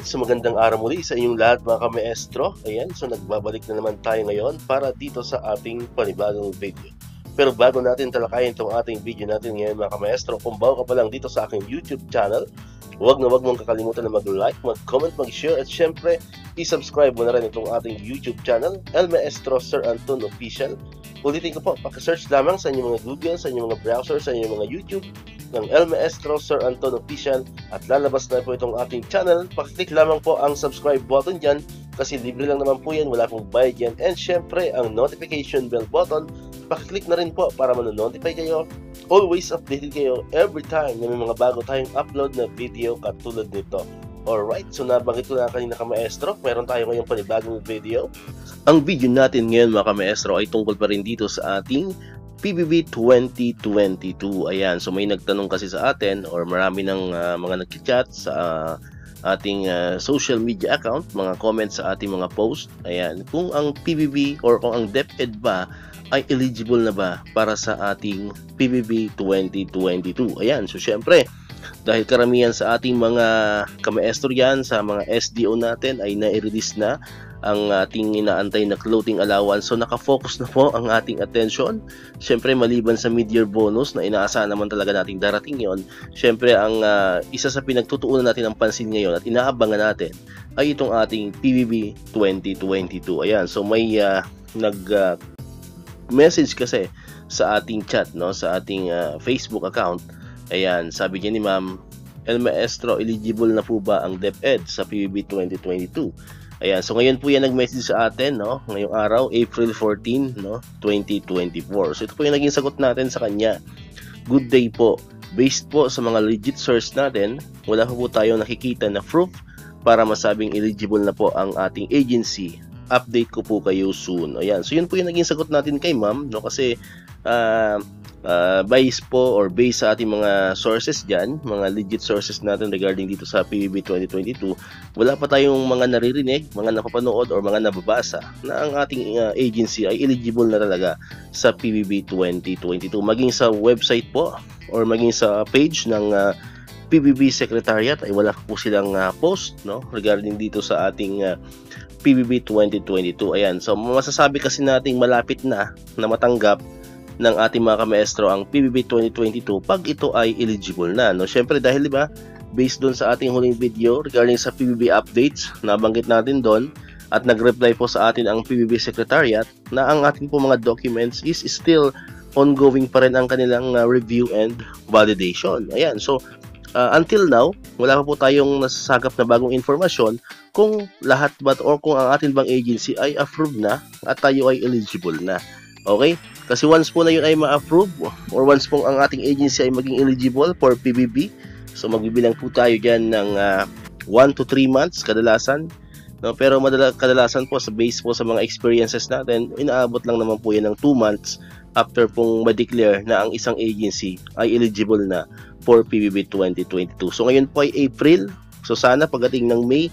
Alright, so magandang araw muli sa inyong lahat mga kamaestro. Ayan, so nagbabalik na naman tayo ngayon para dito sa ating panibagong video. Pero bago natin talakayin itong ating video natin ngayon mga kamaestro, kung bago ka pa lang dito sa aking YouTube channel, huwag mong kakalimutan na mag-like, mag-comment, mag-share at syempre, i-subscribe mo na rin itong ating YouTube channel, El Maestro Sir Anton Official. Ulitin ko po, paki-search lamang sa inyong mga Google, sa inyong mga browser, sa inyong mga YouTube ng El Maestro Sir Anton Official at lalabas na po itong ating channel. Pakiclick lamang po ang subscribe button dyan kasi libre lang naman po yan, wala pong bayad yan. And syempre ang notification bell button, pakiclick na rin po para manonotify kayo. Always updated kayo every time na may mga bago tayong upload na video katulad nito. Alright, so nabanggit ko na kanina kamaestro, meron tayo ngayong panibagong video. Ang video natin ngayon mga kamaestro ay tungkol pa rin dito sa ating PBB 2022. Ayan, so may nagtanong kasi sa atin or marami ng mga nag-chat sa ating social media account, mga comments sa ating mga post. Ayan, kung ang PBB or kung ang DepEd ba ay eligible na ba para sa ating PBB 2022. Ayan, so syempre, dahil karamihan sa ating mga kamaestro yan, sa mga SDO natin ay na-release na ang ating inaantay na clothing allowance. So nakafocus na po ang ating attention. Syempre maliban sa mid-year bonus na inaasahan naman talaga nating darating yon. Syempre ang isa sa pinagtutuunan natin ng pansin ngayon at inaabangan natin ay itong ating PBB 2022. Ayan, so may message kasi sa ating chat, no, sa ating Facebook account. Ayan, sabi niya ni Ma'am, El Maestro, eligible na po ba ang DepEd sa PBB 2022? Ayan, so ngayon po yan nag-message sa atin, no? Ngayong araw, April 14, no? 2024. So ito po yung naging sagot natin sa kanya. Good day po. Based po sa mga legit source natin, wala po tayong nakikita na proof para masabing eligible na po ang ating agency. Update ko po kayo soon. Ayan, so yun po yung naging sagot natin kay Ma'am, no? Kasi based po or based sa ating mga sources dyan, mga legit sources natin regarding dito sa PBB 2022, wala pa tayong mga naririnig, mga napapanood or mga nababasa na ang ating agency ay eligible na talaga sa PBB 2022. Maging sa website po or maging sa page ng PBB Secretariat ay wala po silang post, no, regarding dito sa ating PBB 2022. Ayan, so masasabi kasi nating malapit na matanggap ng ating mga kamaestro ang PBB 2022 pag ito ay eligible na, no? Syempre dahil diba, based doon sa ating huling video regarding sa PBB updates, nabanggit natin doon at nag-reply po sa atin ang PBB Secretariat na ang ating po mga documents is still ongoing pa rin ang kanilang review and validation. Ayan, so until now, wala pa po tayong nasasagap na bagong informasyon kung lahat ba or kung ang ating bang agency ay approved na at tayo ay eligible na. Okay? Kasi once po na yun ay ma-approve or once po ang ating agency ay maging eligible for PBB, so magbibilang po tayo dyan ng 1 to 3 months kadalasan, no? Pero kadalasan po sa base po sa mga experiences natin, inaabot lang naman po yan ng 2 months after pong ma-declare na ang isang agency ay eligible na for PBB 2022. So ngayon po ay April, so sana pagdating ng May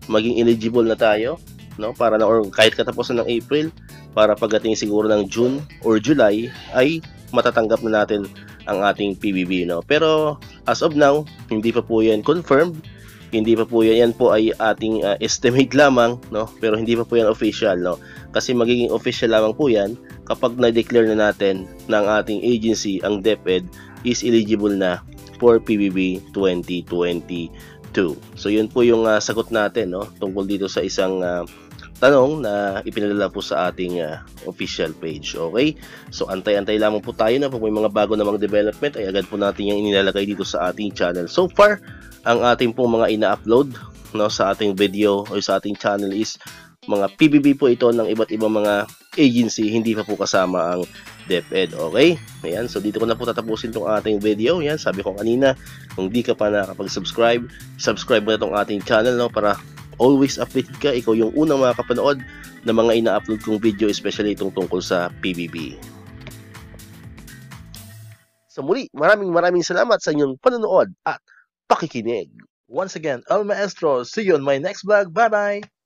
maging eligible na tayo, no, para na or kahit katapusan ng April, para pagdating siguro ng June or July ay matatanggap na natin ang ating PBB, no. Pero as of now, hindi pa po yan confirmed, hindi pa po yan po ay ating estimate lamang, no, pero hindi pa po yan official, no, kasi magiging official lamang po yan kapag na-declare na natin ng ating agency ang DepEd is eligible na for PBB 2022. So yun po yung sagot natin, no, tungkol dito sa isang tanong na ipinadala po sa ating official page. Okay? So antay-antay lamang po tayo na pag may mga bago namang development ay agad po natin yung inilalagay dito sa ating channel. So far, ang ating pong mga ina-upload, no, sa ating video o sa ating channel is mga PBB po ito ng iba't ibang mga agency, hindi pa po kasama ang DepEd. Okay? Ayan, so dito ko na po tatapusin itong ating video. Ayan, sabi ko kanina, kung di ka pa nakakapag-subscribe, subscribe mo na itong ating channel, no, para always updated ka, ikaw yung unang makakapanood ng mga ina-upload kong video, especially itong tungkol sa PBB. So muli, maraming salamat sa inyong panonood at pakikinig. Once again, El Maestro, see you on my next vlog. Bye-bye!